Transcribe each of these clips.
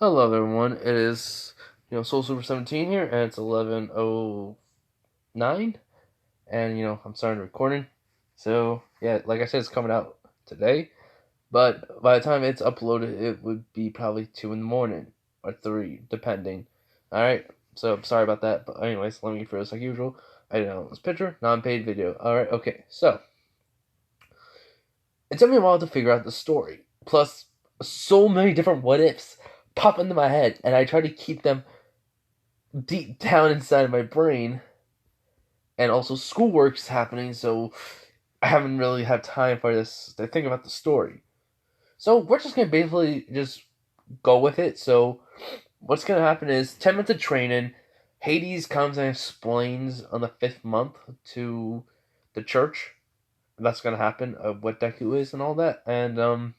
Hello everyone, it is, Soul Super 17 here, and it's 11:09, and, I'm starting recording. So, yeah, like I said, it's coming out today, but by the time it's uploaded, it would be probably 2 in the morning, or 3, depending. Alright, so I'm sorry about that, but anyways, let me get through this like usual. I didn't know this picture, non-paid video. Alright, okay, so, it took me a while to figure out the story, plus so many different what-ifs pop into my head, and I try to keep them deep down inside of my brain, and also schoolwork's happening, so I haven't really had time for this to think about the story. So we're just gonna basically just go with it. So what's gonna happen is 10 minutes of training. Hades comes and explains on the 5th month to the church. That's gonna happen of what Deku is and all that, and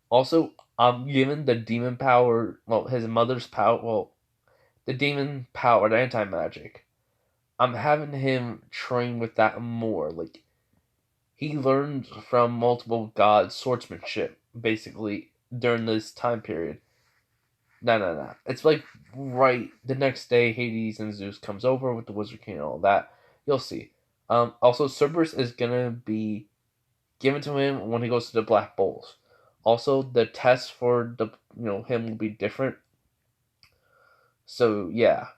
also I'm given the demon power. Well, his mother's power. Well, the demon power, the anti magic. I'm having him train with that more. Like, he learned from multiple gods swordsmanship, basically, during this time period. No. It's like right the next day Hades and Zeus comes over with the Wizard King and all that. You'll see. Also, Cerberus is gonna be given to him when he goes to the Black Bowls. Also, the test for the him will be different. So yeah.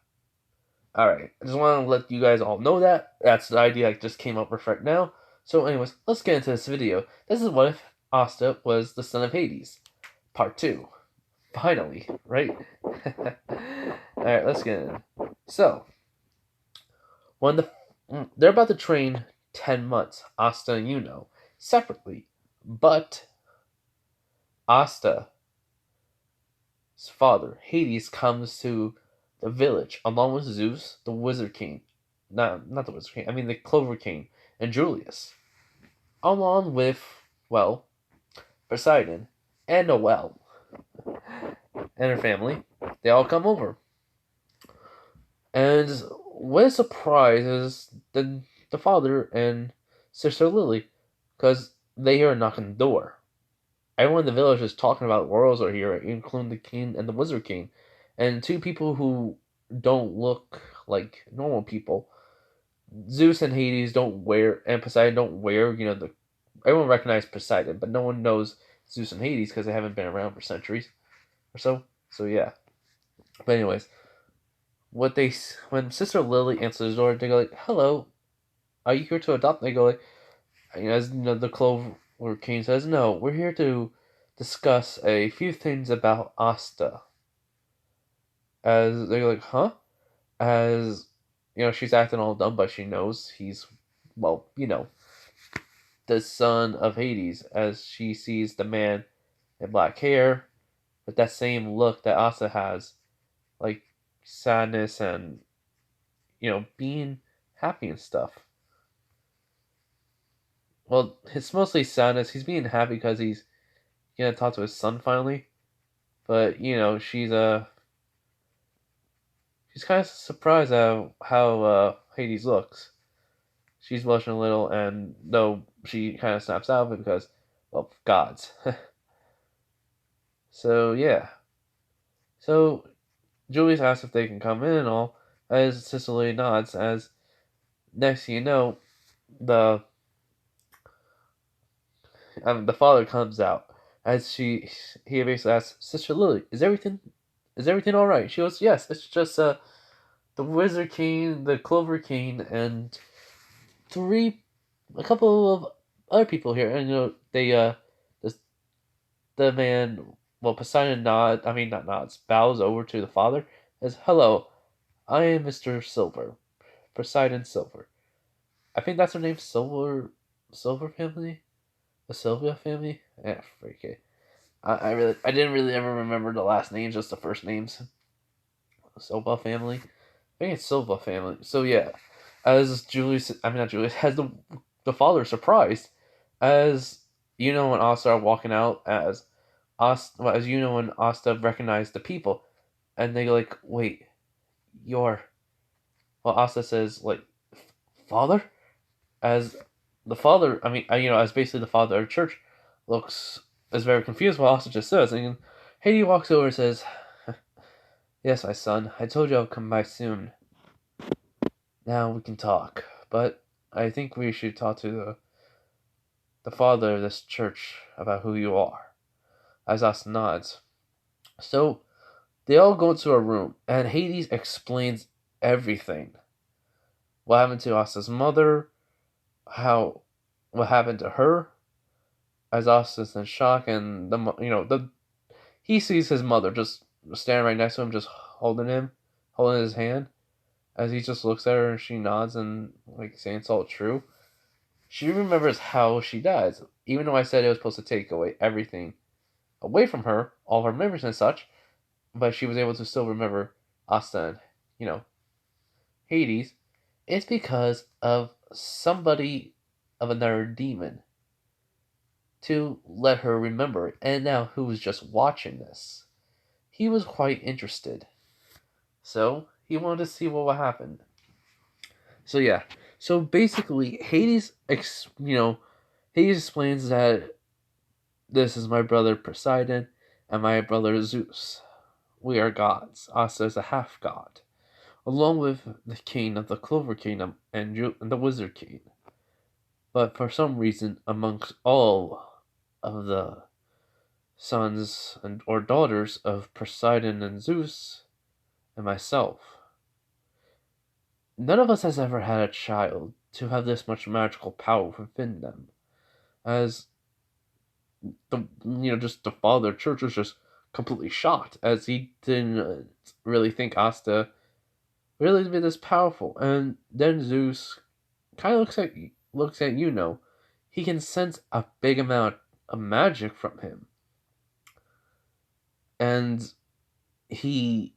Alright, I just want to let you guys all know that. That's the idea I just came up with right now. So anyways, let's get into this video. This is what if Asta was the son of Hades. Part 2. Finally, right? Alright, let's get in. So, when they're about to train 10 months, Asta and Yuno, separately. But Asta's father, Hades, comes to the village along with Zeus, the Wizard King. No, not the Wizard King. I mean the Clover King and Julius, along with, well, Poseidon and Noelle and her family. They all come over, and what a surprise is the father and sister Lily, because they hear a knock on the door. Everyone in the village is talking about royals are here, including the king and the Wizard King, and two people who don't look like normal people. Zeus and Hades don't wear, and Poseidon don't wear, the. Everyone recognizes Poseidon, but no one knows Zeus and Hades because they haven't been around for centuries or so. So yeah. But anyways, when Sister Lily answers the door, they go like, "Hello, are you here to adopt?" They go like, as the Clover King says, "No, we're here to discuss a few things about Asta." As they go like, "Huh?" As she's acting all dumb, but she knows he's, well, the son of Hades, as she sees the man in black hair with that same look that Asta has, like sadness and being happy and stuff. Well, it's mostly sadness. He's being happy because he's gonna talk to his son finally. But she's kind of surprised at how Hades looks. She's blushing a little, and though she kind of snaps out of it because, well, gods. So yeah. So Julius asks if they can come in and all, as Cicely nods. As next thing you know, the the father comes out as he basically asks Sister Lily, is everything all right? She goes, yes, it's just the Wizard King, the Clover King, and a couple of other people here, and they the the man, well, Poseidon I mean not nods, bows over to the father, says, hello, I am Mr. Silver, Poseidon Silver. I think that's her name, Silver family, the Sylvia family. Yeah, freak it. I didn't really ever remember the last names, just the first names. Silva family. I think it's Silva family. So yeah, as Julius, I mean not Julius, has the father surprised, as and Asta are walking out, as as and Asta recognize the people, and they go like, wait, you're. Well, Asta says like, father, as the father. I mean, as basically the father of the church, looks is very confused. What Asta just says, and Hades walks over and says, "Yes, my son. I told you I'll come by soon. Now we can talk. But I think we should talk to the father of this church about who you are." As Asta nods. So they all go into a room, and Hades explains everything. What happened to Asta's mother, how what happened to her, as Asta's in shock, and the he sees his mother just standing right next to him, just holding his hand, as he just looks at her and she nods and like saying it's all true. She remembers how she dies, even though I said it was supposed to take away everything away from her, all her memories and such, but she was able to still remember Asta and, you know, Hades. It's because of somebody of another demon to let her remember it. And now, who was just watching this? He was quite interested. So, he wanted to see what would happen. So, yeah. So, basically, Hades explains that this is my brother Poseidon and my brother Zeus. We are gods. Asta is a half god, along with the king of the Clover Kingdom and the Wizard King. But for some reason, amongst all of the sons or daughters of Poseidon and Zeus and myself, none of us has ever had a child to have this much magical power within them. As just the father church was just completely shocked, as he didn't really think Asta really be this powerful. And then Zeus kind of looks at he can sense a big amount of magic from him, and he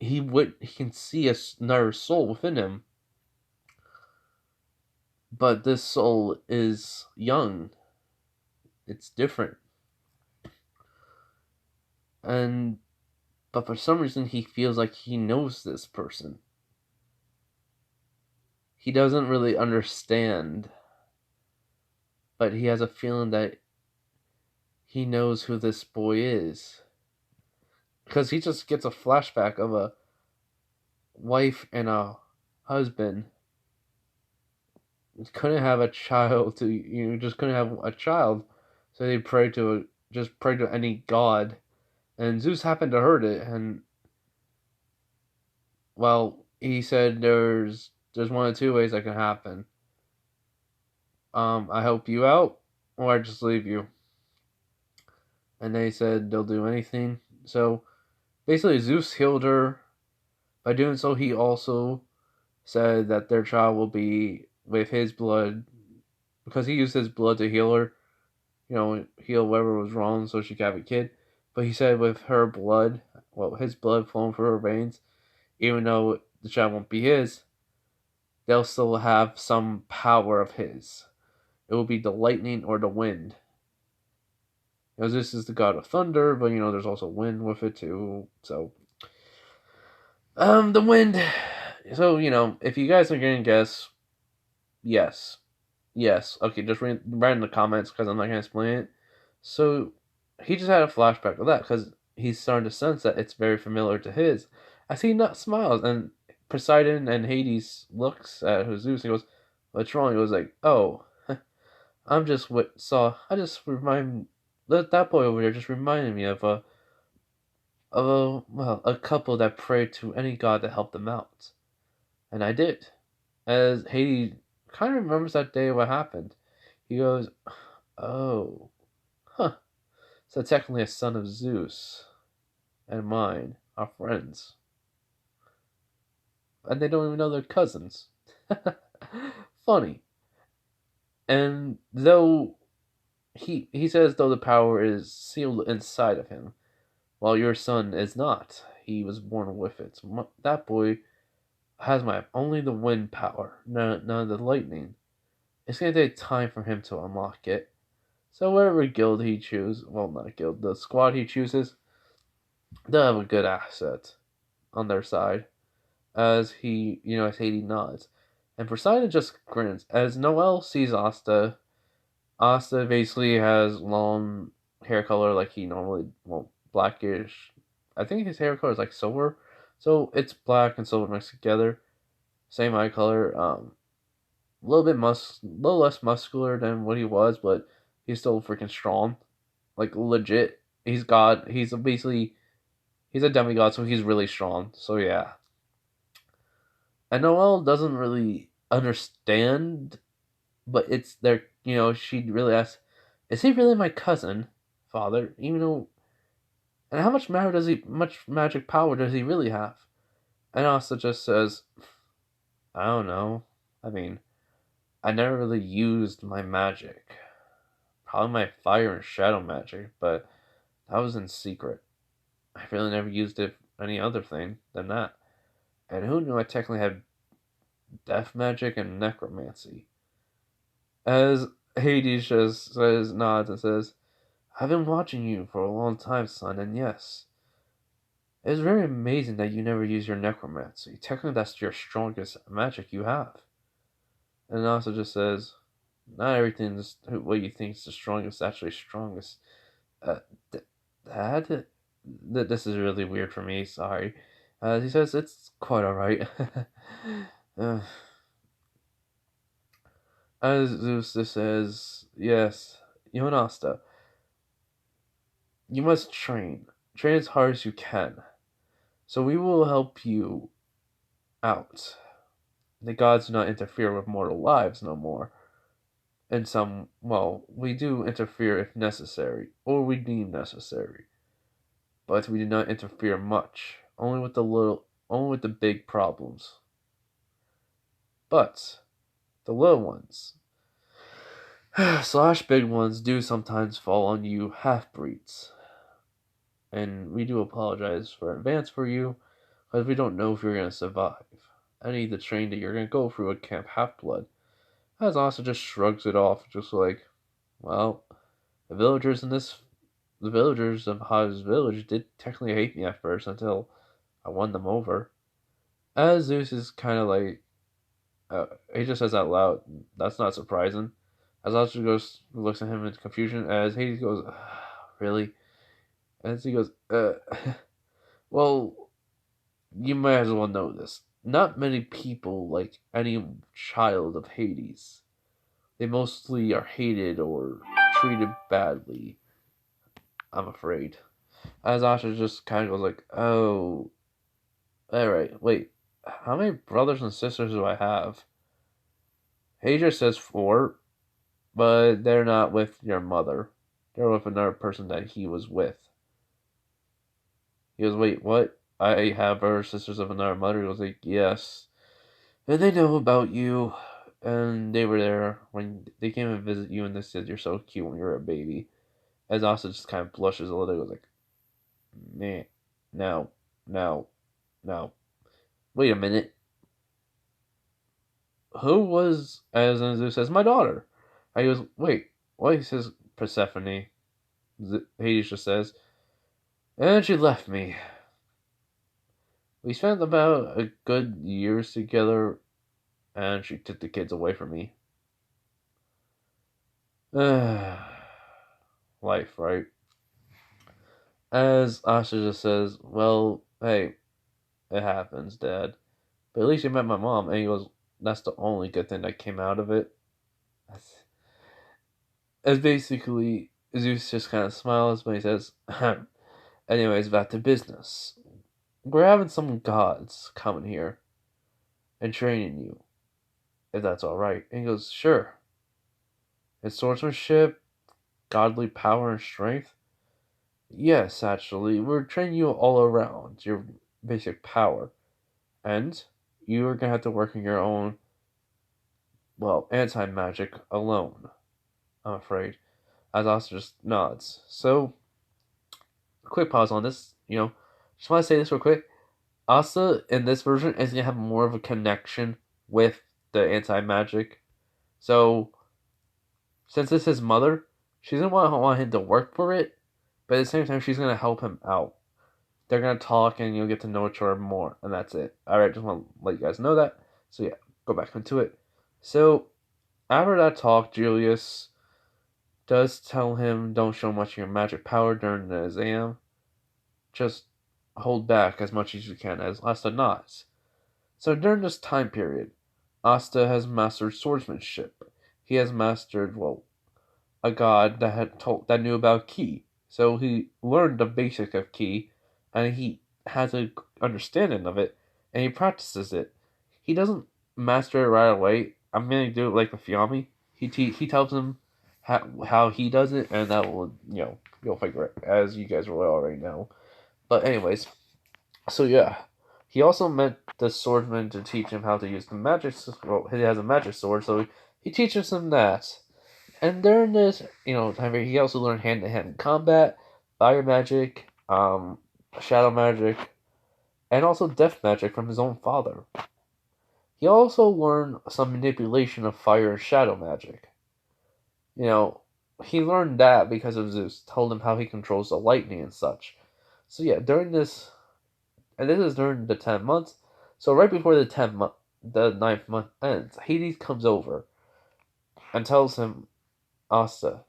can see another soul within him, but this soul is young. It's different, but for some reason he feels like he knows this person. He doesn't really understand, but he has a feeling that he knows who this boy is. Because he just gets a flashback of a wife and a husband couldn't have a child just couldn't have a child, so they pray to any god, and Zeus happened to heard it, and well, he said there's one of two ways that can happen. I help you out, or I just leave you. And they said they'll do anything. So basically, Zeus healed her. By doing so, he also said that their child will be with his blood, because he used his blood to heal her, heal whatever was wrong so she could have a kid. But he said with her blood, his blood flowing through her veins, even though the child won't be his, they'll still have some power of his. It will be the lightning or the wind. This is the god of thunder, but there's also wind with it too. So, the wind. So if you guys are gonna guess, yes, yes. Okay, just write in the comments because I'm not gonna explain it. So he just had a flashback of that because he's starting to sense that it's very familiar to his. As he not smiles, and Poseidon and Hades looks at Zeus and goes, "What's wrong?" He was like, "Oh, I'm just what saw. I just remind that boy over there just reminded me of a couple that prayed to any god to help them out, and I did." As Hades kind of remembers that day what happened, he goes, "Oh, huh. So technically a son of Zeus and mine are friends. And they don't even know they're cousins." Funny. And though he says though the power is sealed inside of him, while your son is not. He was born with it. That boy has only the wind power, none of the lightning. It's gonna take time for him to unlock it. So whatever guild he chooses, well, not guild, the squad he chooses, they'll have a good asset on their side. As as Hades nods. And Poseidon just grins. As Noel sees Asta basically has long hair color like he normally, well, blackish. I think his hair color is like silver, so it's black and silver mixed together. Same eye color. A little bit little less muscular than what he was, but he's still freaking strong. Like legit, he's God. He's a demigod, so he's really strong. So yeah, and Noelle doesn't really understand, but it's there. You know, she really asks, "Is he really my cousin, father?" Even though, and how much magic power does he really have? And Asta just says, "I don't know. I mean, I never really used my magic. Probably my fire and shadow magic, but that was in secret. I really never used it for any other thing than that. And who knew I technically had death magic and necromancy?" As Hades just nods and says, "I've been watching you for a long time, son, and yes, it's very amazing that you never use your necromancy. Technically, that's your strongest magic you have." And it also just says, "Not everything's what you think is the strongest, actually strongest." Uh, Dad? This is really weird for me, sorry. He says, "It's quite alright." uh, as Zeus just says, "Yes, you and Asta, you must train. Train as hard as you can. So we will help you out. The gods do not interfere with mortal lives no more. In some, well, we do interfere if necessary, or we deem necessary. But we do not interfere much, only with the big problems. But the little ones, slash big ones, do sometimes fall on you half-breeds. And we do apologize for advance for you, because we don't know if you're going to survive. Any of the train that you're going to go through at Camp Half-Blood." As also just shrugs it off, just like, well, the villagers in this, the villagers of Ha's village did technically hate me at first until I won them over. As Zeus is kind of like, he just says out loud, "That's not surprising." As also looks at him in confusion, as Hades goes, "Really?" As he goes, well, you might as well know this. Not many people like any child of Hades. They mostly are hated or treated badly, I'm afraid." As Asha just kind of goes like, "Oh, alright, wait, how many brothers and sisters do I have?" Hades says 4, but they're not with your mother. They're with another person that he was with. He goes, "Wait, what? I have brothers sisters of another mother?" He goes like, "Yes. And they know about you. And they were there when they came and visit you and they said you're so cute when you were a baby." As Asa just kind of blushes a little, goes like, "Man, now, now, now, wait a minute. Who was," as Zeus says, "my daughter?" And he goes, "Wait, what?" He says, "Persephone." Hades just says, "And she left me. We spent about a good years together, and she took the kids away from me." Life, right? As Asha just says, "Well, hey, it happens, Dad. But at least you met my mom." And he goes, "That's the only good thing that came out of it." As basically, Zeus just kind of smiles, but he says, "Anyways, back to business. We're having some gods coming here and training you, if that's alright." And he goes, "Sure. It's swordsmanship, godly power, and strength?" "Yes, actually. We're training you all around your basic power. And you are going to have to work on your own, well, anti magic alone, I'm afraid." As Asta just nods. So, quick pause on this. Just want to say this real quick. Asta in this version is gonna have more of a connection with the anti magic. So, since it's his mother, she's gonna want him to work for it, but at the same time, she's gonna help him out. They're gonna talk, and you'll get to know each other more, and that's it. All right, just want to let you guys know that. So yeah, go back into it. So after that talk, Julius does tell him, "Don't show much of your magic power during the exam." just hold back as much as you can, as Asta nods. So during this time period, Asta has mastered swordsmanship. He has mastered, well, a god that knew about ki. So he learned the basic of ki, and he has a understanding of it, and he practices it. He doesn't master it right away. I'm gonna do it like with Yami. He tells him how he does it, and that will you'll figure it as you guys will already know. But anyways, so yeah, he also met the swordsman to teach him how to use the magic. Well, he has a magic sword, so he teaches him that. And during this, time period, he also learned hand-to-hand combat, fire magic, shadow magic, and also death magic from his own father. He also learned some manipulation of fire and shadow magic. You know, he learned that because of Zeus told him how he controls the lightning and such. So yeah, during this, and this is during the 10 months. So right before the ninth month ends, Hades comes over and tells him, Asta,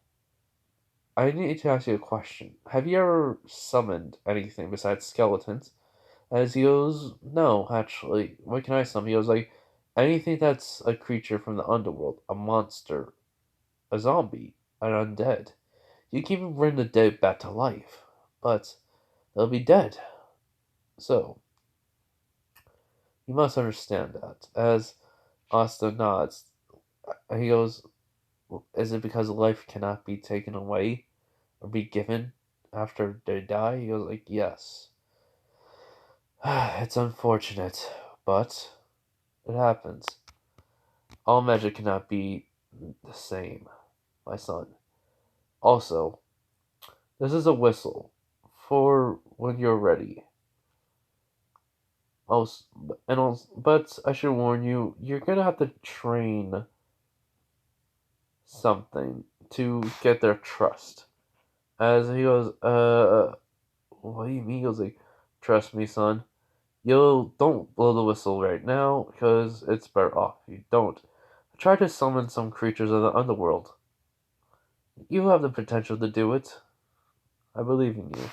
I need to ask you a question. Have you ever summoned anything besides skeletons? As he goes, no, actually. What can I summon? He goes like, anything that's a creature from the underworld, a monster, a zombie, an undead. You can even bring the dead back to life, but they'll be dead. So, you must understand that. As Asta nods, he goes, is it because life cannot be taken away or be given after they die? He goes like, yes. It's unfortunate, but it happens. All magic cannot be the same, my son. Also, this is a whistle for when you're ready. Also, but I should warn you, you're gonna have to train something to get their trust. As he goes, what do you mean? He goes like, trust me, son. You don't blow the whistle right now, because it's better off if you don't. Try to summon some creatures of the underworld. You have the potential to do it. I believe in you.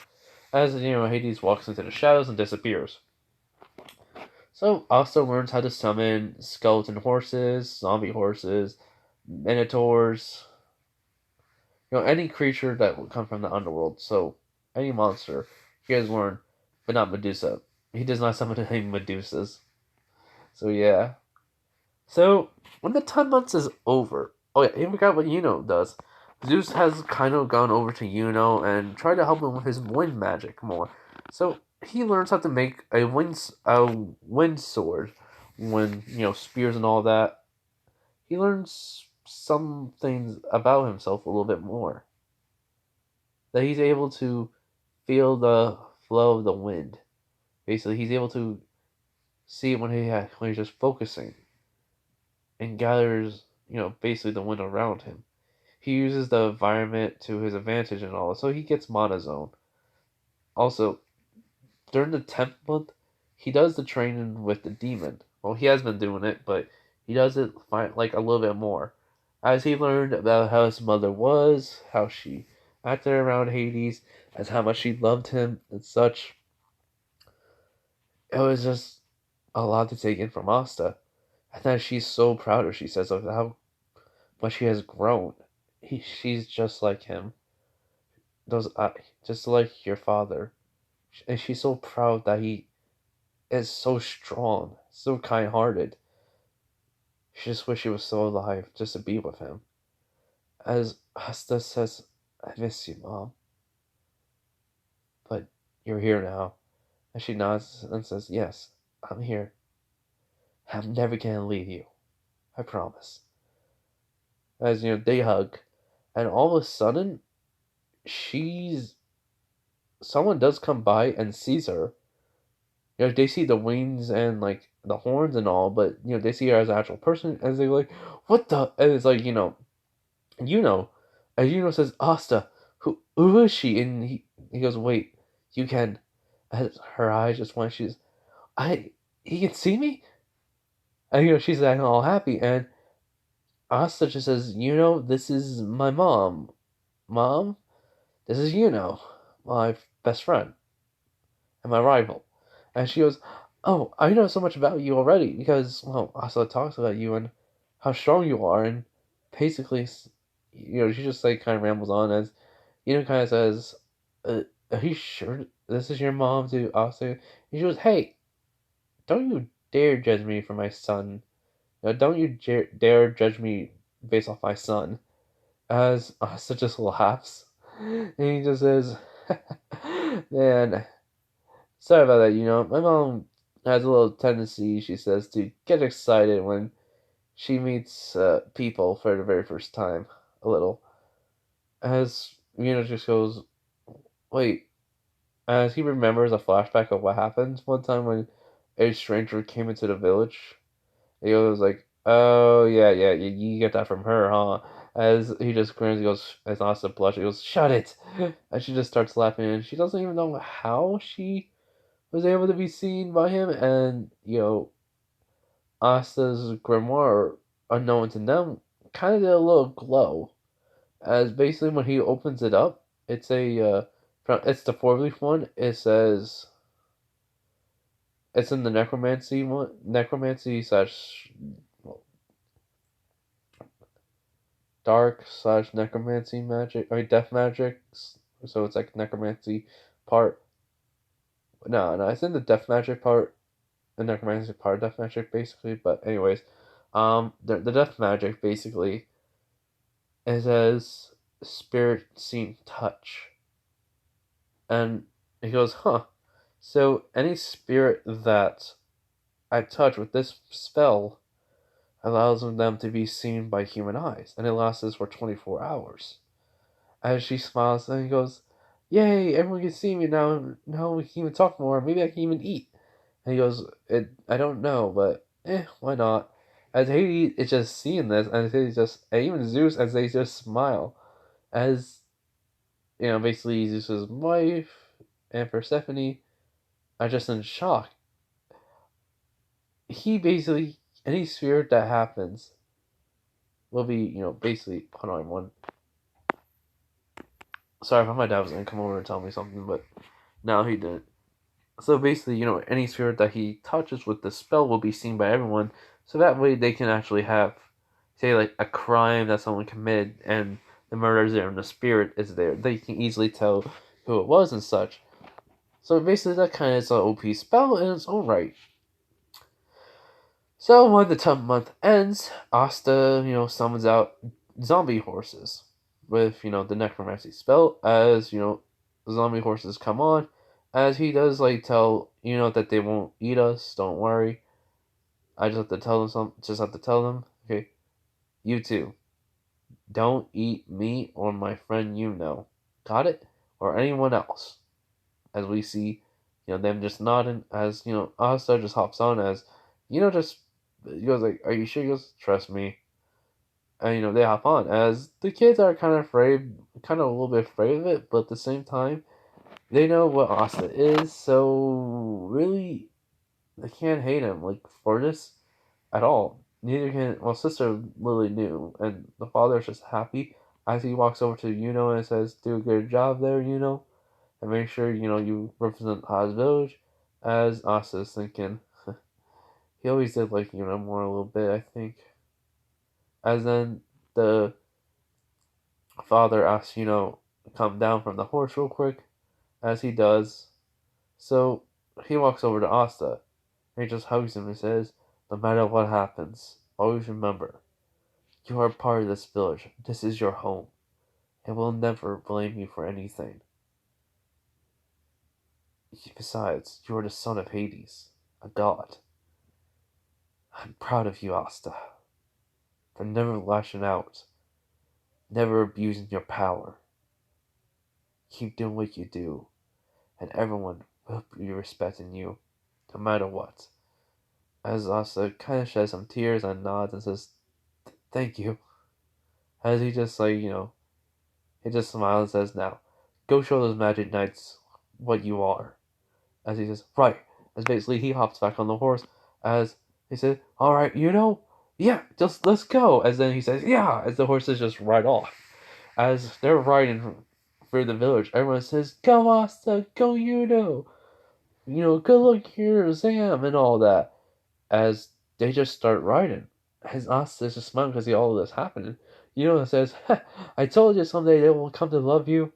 As Hades walks into the shadows and disappears. So Asta learns how to summon skeleton horses, zombie horses, minotaurs, any creature that will come from the underworld. So any monster, he has learned, but not Medusa. He does not summon any Medusas. So yeah. So when the 10 months is over, oh yeah, he forgot what Yuno does. Zeus has kind of gone over to Yuno and tried to help him with his wind magic more. So he learns how to make a wind sword, when spears and all that. He learns some things about himself a little bit more. That he's able to feel the flow of the wind. Basically, he's able to see it when he's just focusing, and gathers basically the wind around him. He uses the environment to his advantage and all, so he gets monozone. Also, during the 10th month, he does the training with the demon. Well, he has been doing it, but he does it like a little bit more. As he learned about how his mother was, how she acted around Hades, as how much she loved him and such. It was just a lot to take in from Asta. And then she's so proud of, she says, of how much he has grown. She's just like him. Just like your father. And she's so proud that he is so strong, so kind-hearted. She just wish he was still alive just to be with him. As Asta says, I miss you, Mom. But you're here now. And she nods and says, yes, I'm here. I'm never gonna leave you. I promise. As they hug. And all of a sudden, she's someone does come by and sees her. They see the wings and like the horns and all, but they see her as an actual person, and they're like, "What the?" And it's like you know, and says, "Asta, who is she?" And he goes, "Wait, you can." As her eyes just went, she's, he can see me, and she's acting all happy, and Asta just says, this is my mom, mom, this is my best friend." and my rival. And she goes, oh, I know so much about you already because, well, Asta talks about you and how strong you are. And basically, she just like kind of rambles on as, kind of says, are you sure this is your mom to Asta? And she goes, hey, don't you dare judge me for my son. Don't you dare judge me based off my son. As Asta just laughs. And he just says, man, sorry about that. My mom has a little tendency, she says, to get excited when she meets people for the very first time. A little. As just goes, wait. As he remembers a flashback of what happened one time when a stranger came into the village. He goes like, oh, yeah, yeah, you get that from her, huh? As he just grins, he goes, as Asta blushes, he goes, shut it! And she just starts laughing, and she doesn't even know how she was able to be seen by him, and, Asta's grimoire, unknown to them, kind of did a little glow, as basically when he opens it up, it's the four-leaf one, it says, it's in the necromancy one, necromancy slash dark slash necromancy magic. I mean, death magic. So it's like necromancy part. No, it's in the death magic part, the necromancy part of death magic basically. But anyways, the death magic basically is as spirit seen touch, and he goes, huh. So any spirit that I touch with this spell allows them to be seen by human eyes, and it lasts for 24 hours. As she smiles and he goes, yay, everyone can see me now. Now we can even talk more. Maybe I can even eat. And he goes, I don't know, but why not? As Hades is just seeing this, and and even Zeus, as they just smile, as, basically Zeus's wife and Persephone are just in shock. He basically, any spirit that happens will be, basically, hold on one. Sorry, I thought my dad was going to come over and tell me something, but no, he didn't. So basically, any spirit that he touches with the spell will be seen by everyone. So that way they can actually have, say, like a crime that someone committed and the murderer's there and the spirit is there. They can easily tell who it was and such. So basically, that kind of is an OP spell in its own right. So when the 10th month ends, Asta, summons out zombie horses with, the necromancy spell as, zombie horses come on. As he does, like, tell, that they won't eat us, don't worry. I just have to tell them okay, you two, don't eat me or my friend Got it? Or anyone else. As we see, them just nodding, as, Asta just hops on as, just, he goes like, are you sure? He goes, trust me. And, they hop on, as the kids are kind of a little bit afraid of it, but at the same time, they know what Asta is, so really, they can't hate him, like, for this at all. Neither can, well, Sister Lily knew, and the father's just happy as he walks over to and says, do a good job there, and make sure, you represent Oz Village, as Asta's thinking, he always did like, more a little bit, I think. As then the father asks, come down from the horse real quick, as he does. So he walks over to Asta, and he just hugs him and says, no matter what happens, always remember, you are part of this village. This is your home, and we'll never blame you for anything. Besides, you are the son of Hades, a god. I'm proud of you, Asta, for never lashing out, never abusing your power. Keep doing what you do, and everyone will be respecting you, no matter what. As Asta kind of sheds some tears and nods and says, thank you. As he just, like, he just smiles and says, now, go show those magic knights what you are. As he says, right. As basically he hops back on the horse, as he says, alright, yeah, just let's go. As then he says, yeah, as the horses just ride off. As they're riding through the village, everyone says, go Asta, go good luck here, Sam, and all that. As they just start riding. His Asta is just smiling because all of this happening. It says, I told you someday they will come to love you.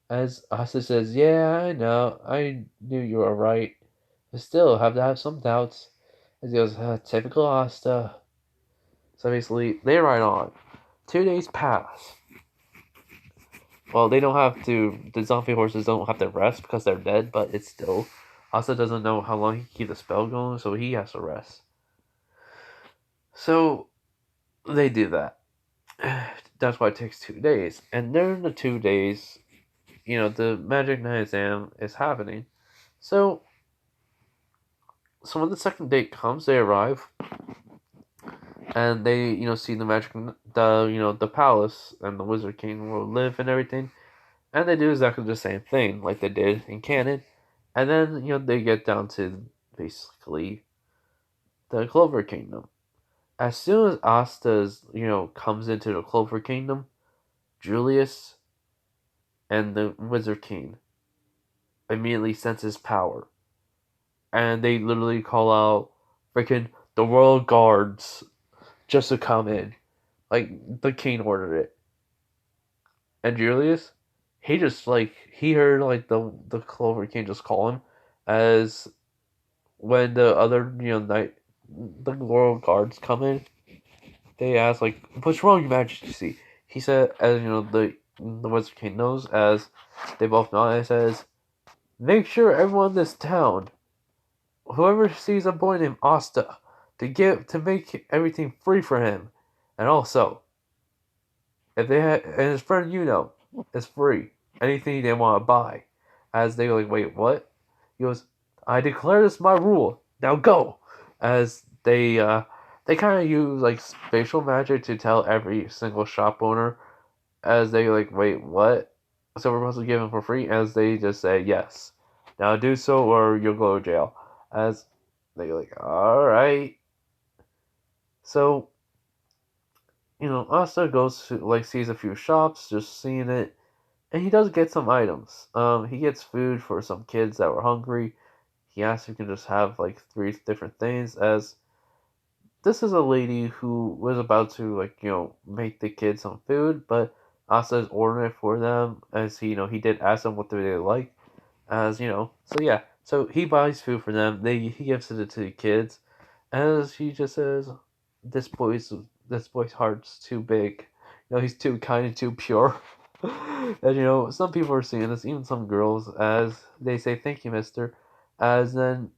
As Asta says, yeah, I know. I knew you were right. But still, have to have some doubts. As he goes, typical Asta. So basically, they ride on. 2 days pass. Well, they don't have to. The zombie horses don't have to rest because they're dead, but it's still. Asta doesn't know how long he can keep the spell going, so he has to rest. So they do that. That's why it takes 2 days. And during the 2 days, the Magic Night exam is happening. So when the second date comes, they arrive and they see the palace and the Wizard King will live and everything, and they do exactly the same thing like they did in canon, and then they get down to basically the Clover Kingdom. As soon as Asta's comes into the Clover Kingdom, Julius and the Wizard King immediately senses power, and they literally call out freaking the Royal Guards just to come in, like the king ordered it. And Julius, he heard like the Clover King just call him, as when the other knight the Royal Guards come in, they ask like, "What's wrong, Your Majesty?" He said, as the Wizard King knows, as they both know, it says, "Make sure everyone in this town, whoever sees a boy named Asta, to make everything free for him, and also if they had and his friend is free, anything they want to buy." As they go like, "Wait, what?" He goes, "I declare this my rule. Now go." As they kind of use like spatial magic to tell every single shop owner, as they like, "Wait, what?" So we're supposed to give them for free, as they just say yes. Now do so or you'll go to jail. As they go like, all right. So Asta goes to like sees a few shops, just seeing it, and he does get some items. He gets food for some kids that were hungry. He asks if he can just have like three different things, as this is a lady who was about to like make the kids some food, but Asta is ordering it for them, as he did ask them what do they like, as so yeah, so he buys food for them. He gives it to the kids, as he just says, this boy's this boy's heart's too big. He's too kind and too pure. And some people are seeing this, even some girls, as they say, "Thank you, Mister." As then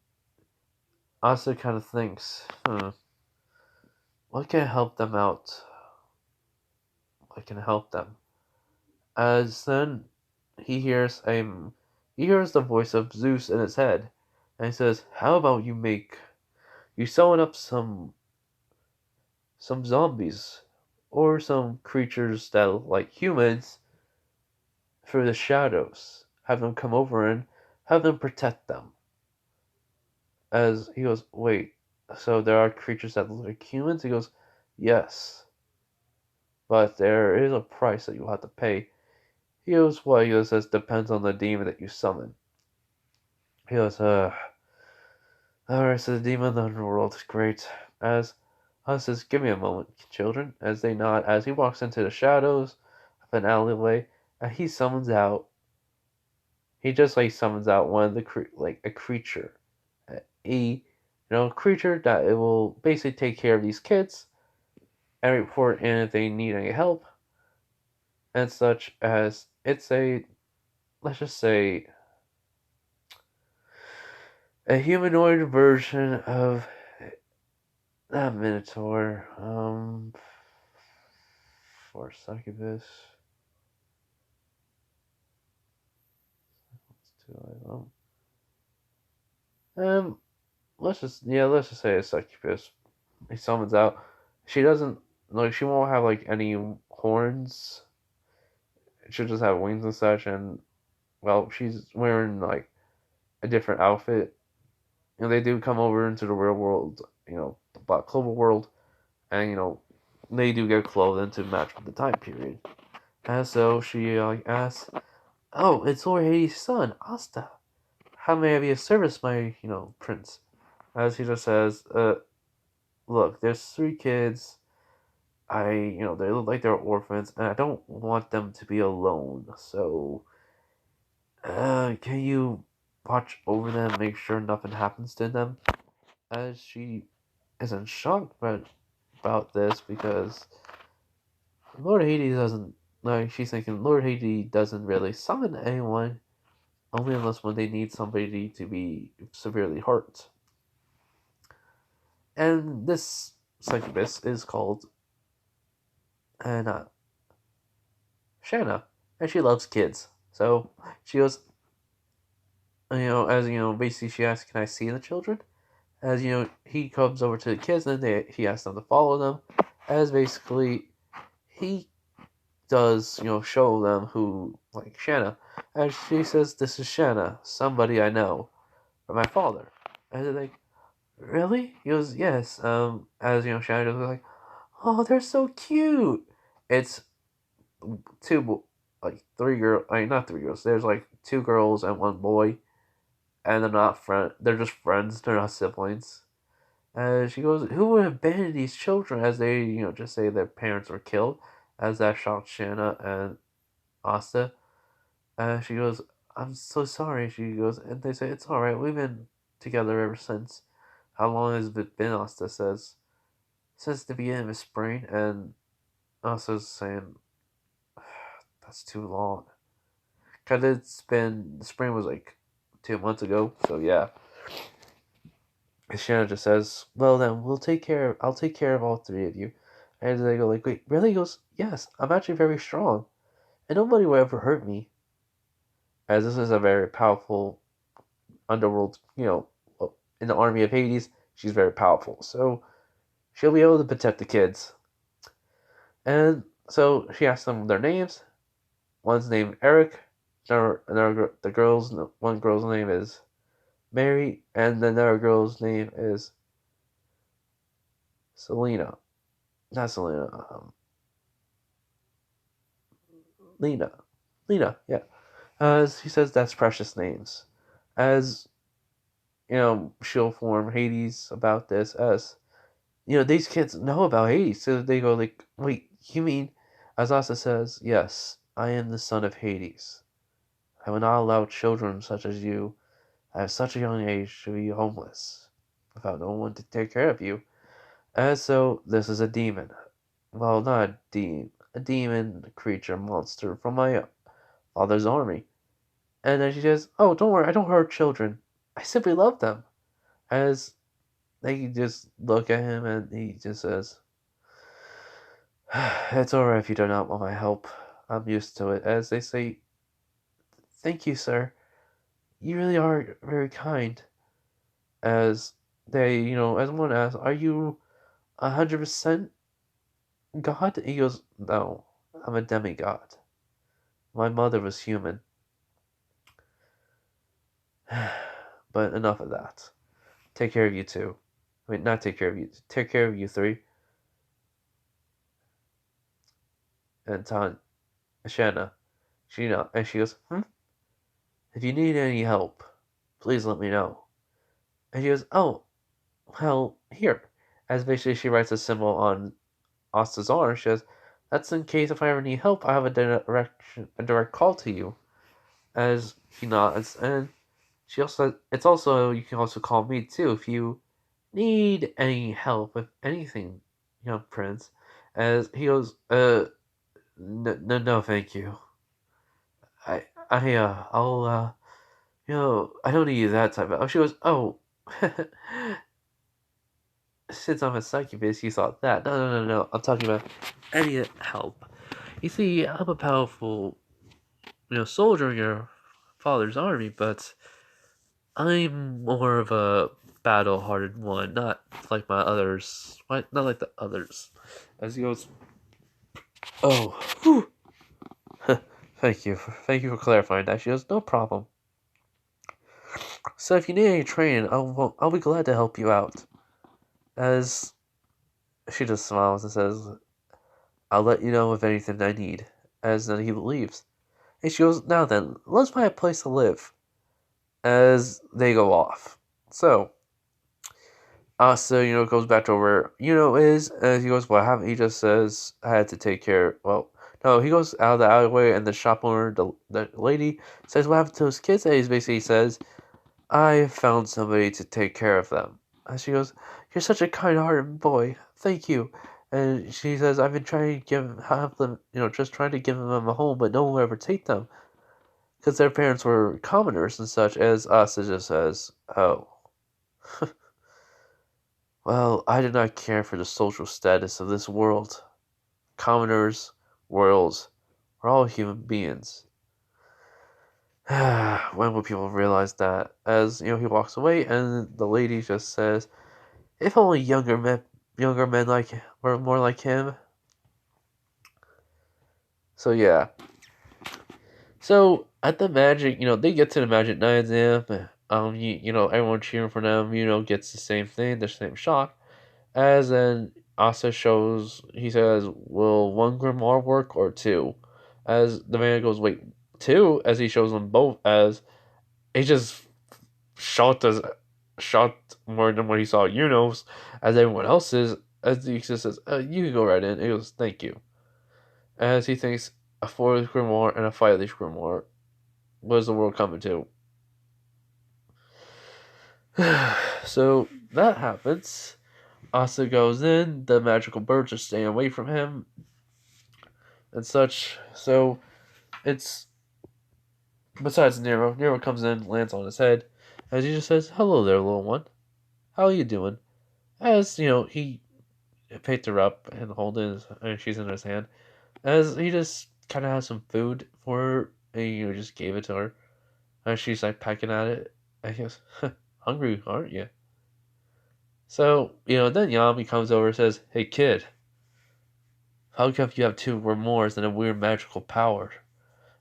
Asa kind of thinks, what can help them out? What can help them? As then he hears a he hears the voice of Zeus in his head, and he says, "How about you summon up some zombies, or some creatures that look like humans through the shadows. Have them come over and have them protect them." As he goes, "Wait, so there are creatures that look like humans?" He goes, "Yes, but there is a price that you'll have to pay." He goes, "What?" He goes, "Says depends on the demon that you summon." He goes, alright, so the demon in the underworld is great. As Hans says, "Give me a moment, children." As they nod, as he walks into the shadows of an alleyway, and he just like summons out one of a creature, a creature that it will basically take care of these kids and report in if they need any help, and such. As it's a, let's just say, a humanoid version of that Minotaur, for succubus. Um, let's just say a succubus. He summons out. She doesn't she won't have like any horns. She'll just have wings and such, and well, she's wearing like a different outfit. They do come over into the real world, the Black Clover world, and they do get clothing to match with the time period. And so she asks, "Oh, it's Lord Hades' son, Asta. how may I be of service, my, prince? As he just says, look, there's three kids. They look like they're orphans, and I don't want them to be alone. So, can you watch over them, make sure nothing happens to them? As she is in shock about this because Lord Hades doesn't, like, she's thinking Lord Hades doesn't really summon anyone, only unless when they need somebody to be severely hurt. And this succubus is called Anna Shanna, and she loves kids. So she goes, basically she asks, "Can I see the children?" As he comes over to the kids, and he asks them to follow them. As basically he does, show them who, like Shanna. And she says, "This is Shanna, somebody I know from my father." And they're like, "Really?" He goes, "Yes." As Shanna goes like, "Oh, they're so cute." It's two, like three girls. I mean, not three girls. There's like two girls and one boy, and they're not friend. They're just friends. They're not siblings. She goes, "Who would abandon these children?" As they, just say their parents were killed. As that shocked Shanna and Asta. She goes, "I'm so sorry." She goes, and they say, "It's all right. We've been together ever since." How long has it been? Asta says, "Since the beginning of spring." And Asta's saying, "That's too long." Cause it's been spring was like 2 months ago. So yeah. And Shanna just says, "Well then, we'll take care. I'll take care of all three of you." And they go like, "Wait, really?" He goes, "Yes, I'm actually very strong, and nobody will ever hurt me." As this is a very powerful underworld, in the army of Hades, she's very powerful. So she'll be able to protect the kids. And so she asks them their names. One's named Eric. One girl's name is Mary, and another girl's name is Selena. Not Selena. Lena. Lena. Yeah. As he says, that's precious names. As she'll inform Hades about this. As these kids know about Hades, so they go like, "Wait, you mean?" As Asa says, "Yes, I am the son of Hades. I will not allow children such as you, at such a young age, to be homeless, without no one to take care of you. And so, this is a demon. Well, not a demon creature monster from my father's army." And then she says, "Oh, don't worry, I don't hurt children. I simply love them." As they just look at him and he just says, "It's alright if you do not want my help. I'm used to it." As they say, "Thank you, sir. You really are very kind." As they, as one asks, "Are you 100% God?" He goes, "No, I'm a demigod. My mother was human." But enough of that. Take care of you two. I mean, not take care of you. Take care of you three. And Shanna, and she goes, "If you need any help, please let me know." And she goes, "Oh, well, here." As basically she writes a symbol on Asta's arm. She says, "That's in case if I ever need help, I have a direct call to you." As he nods, and she also, it's also, you can also call me too if you need any help with anything, young prince. As he goes, no, no, no, thank you. I'll, I don't need that type of. Oh, she goes, "Oh, since I'm a succubus, you thought that. No, no, no, no. I'm talking about any help. You see, I'm a powerful, soldier in your father's army, but I'm more of a battle-hardened one, not like my others. Not like the others." As he goes, "Oh, whew. Thank you for clarifying that." She goes, "No problem. So if you need any training, I'll be glad to help you out." As she just smiles and says, "I'll let you know if anything I need." As then he leaves. And she goes, "Now then, let's find a place to live." as they go off. So Asa, goes back to where is, and he goes, "What happened?" He just says, "I had to take care." Well, no, he goes out of the alleyway, and the shop owner, the lady, says, "What happened to his kids?" And he basically says, "I found somebody to take care of them." And she goes, "You're such a kind-hearted boy. Thank you." And she says, "I've been trying to have them, just trying to give them a home, but no one will ever take them because their parents were commoners and such." As Asa just says, "Oh." Well, I do not care for the social status of this world. Commoners, royals, we're all human beings. When will people realize that? As he walks away, and the lady just says, "If only younger men were more like him." So yeah. So at the Magic, they get to the Magic Night exam. Everyone cheering for them. Gets the same thing, the same shock. As then Asa shows, he says, "Will one grimoire work or two?" As the man goes, "Wait, two?" As he shows them both, as he just shot as shot more than what he saw as everyone else is. As he just says, "You can go right in." He goes, "Thank you." As he thinks, a fourth grimoire and a fifth grimoire. What is the world coming to? So that happens. Asa goes in. The magical birds are staying away from him and such. So it's besides Nero. Nero comes in, lands on his head, as he just says, "Hello there, little one. How are you doing?" As he picked her up and and she's in his hand. As he just kind of has some food for her, and just gave it to her. And she's like pecking at it. And he goes, "Hungry, aren't you?" So then Yami comes over and says, "Hey kid, how come you have two grimoires and a weird magical power?"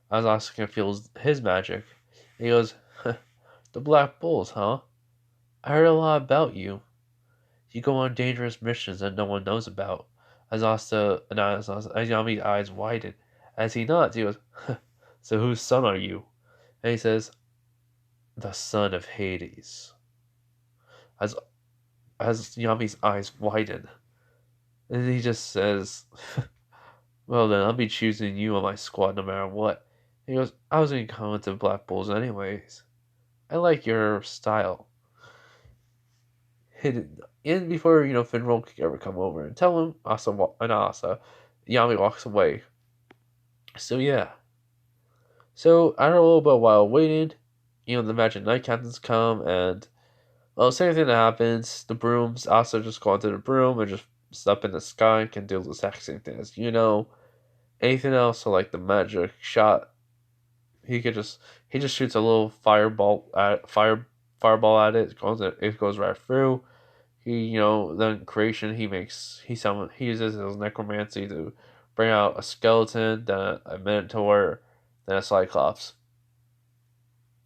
As Asuka feels his magic. And he goes, "The Black Bulls, huh? I heard a lot about you. You go on dangerous missions that no one knows about." As as Yami's eyes widen. As he nods, he goes, "So whose son are you?" And he says, "The son of Hades." As Yami's eyes widen. And he just says, "Well then, I'll be choosing you on my squad no matter what." And he goes, "I was going to come into Black Bulls anyways. I like your style." Hidden in before Finral could ever come over and tell him. Yami walks away. So yeah. So I don't know about while waiting, the Magic Knight captains come and well, same thing that happens. The brooms also just go into the broom and just up in the sky can do the exact same thing as anything else. So like the magic shot, he just shoots a little fireball at it. It goes right through. Then creation he uses his necromancy to bring out a skeleton, then a minotaur, then a cyclops.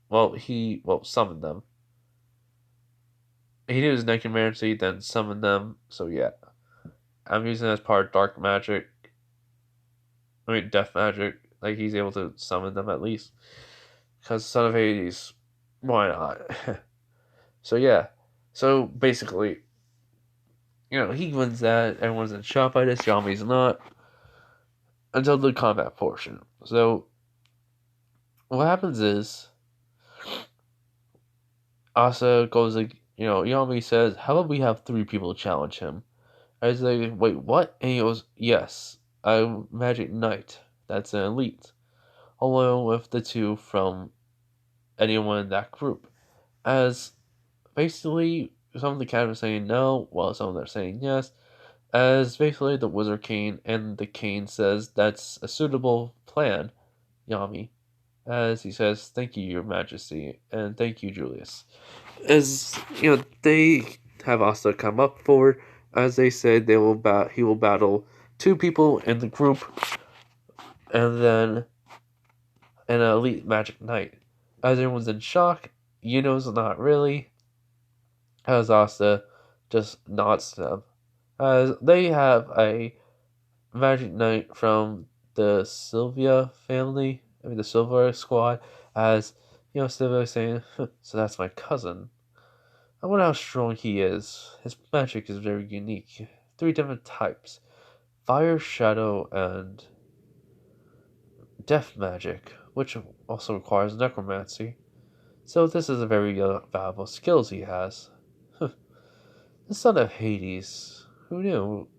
Well, he summoned them. He did his necromancy, then summoned them. So yeah, I'm using it as part of dark magic. I mean, death magic. Like he's able to summon them at least, because Son of Hades, why not? So yeah, so basically, he wins that. Everyone's in shock by this. Yami's not until the combat portion. So what happens is Asa goes like, Yami says, "How about we have three people challenge him?" I was like, "Wait, what?" And he goes, "Yes, a Magic Knight. That's an elite, along with the two from anyone in that group." As basically, some of the captains are saying no, while some of them are saying yes. As basically the Wizard King and the King says that's a suitable plan, Yami. As he says, "Thank you, Your Majesty, and thank you, Julius." As they have Asta come up forward. As they said, he will battle two people in the group, and then an elite magic knight. As everyone's in shock, Yuno's not really. As Asta just nods to them. As they have a magic knight from the Sylvia family, the Silver Squad. As Still saying, so that's my cousin. I wonder how strong he is. His magic is very unique. 3 different types: fire, shadow, and death magic, which also requires necromancy. So this is a very valuable skills he has. The son of Hades. Who knew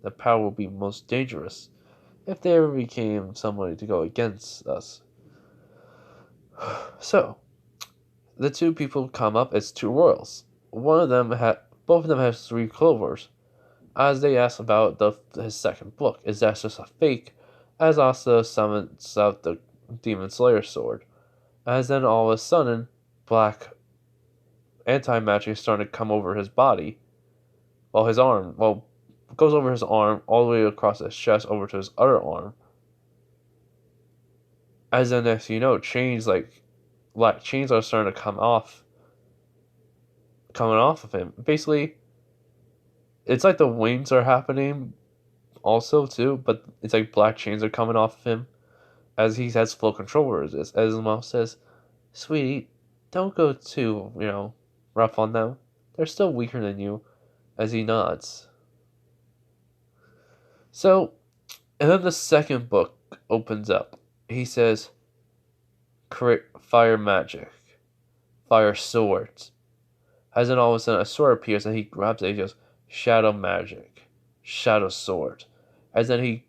that power would be most dangerous if they ever became somebody to go against us? So, the 2 people come up as 2 royals. Both of them have 3 clovers. As they ask about his second book, is that just a fake? As Asta summons out the Demon Slayer sword. As then all of a sudden, black anti-magic is starting to come over his body. It goes over his arm, all the way across his chest, over to his other arm. As then next chains black chains are starting to coming off of him. Basically, it's like the wings are happening also too, but it's like black chains are coming off of him as he has full control over this. As his mom says, "Sweetie, don't go too, rough on them. They're still weaker than you," as he nods. So, and then the second book opens up. He says, "Create fire magic, fire swords." As then all of a sudden a sword appears and he grabs it. He goes, "Shadow magic, shadow sword." As then he,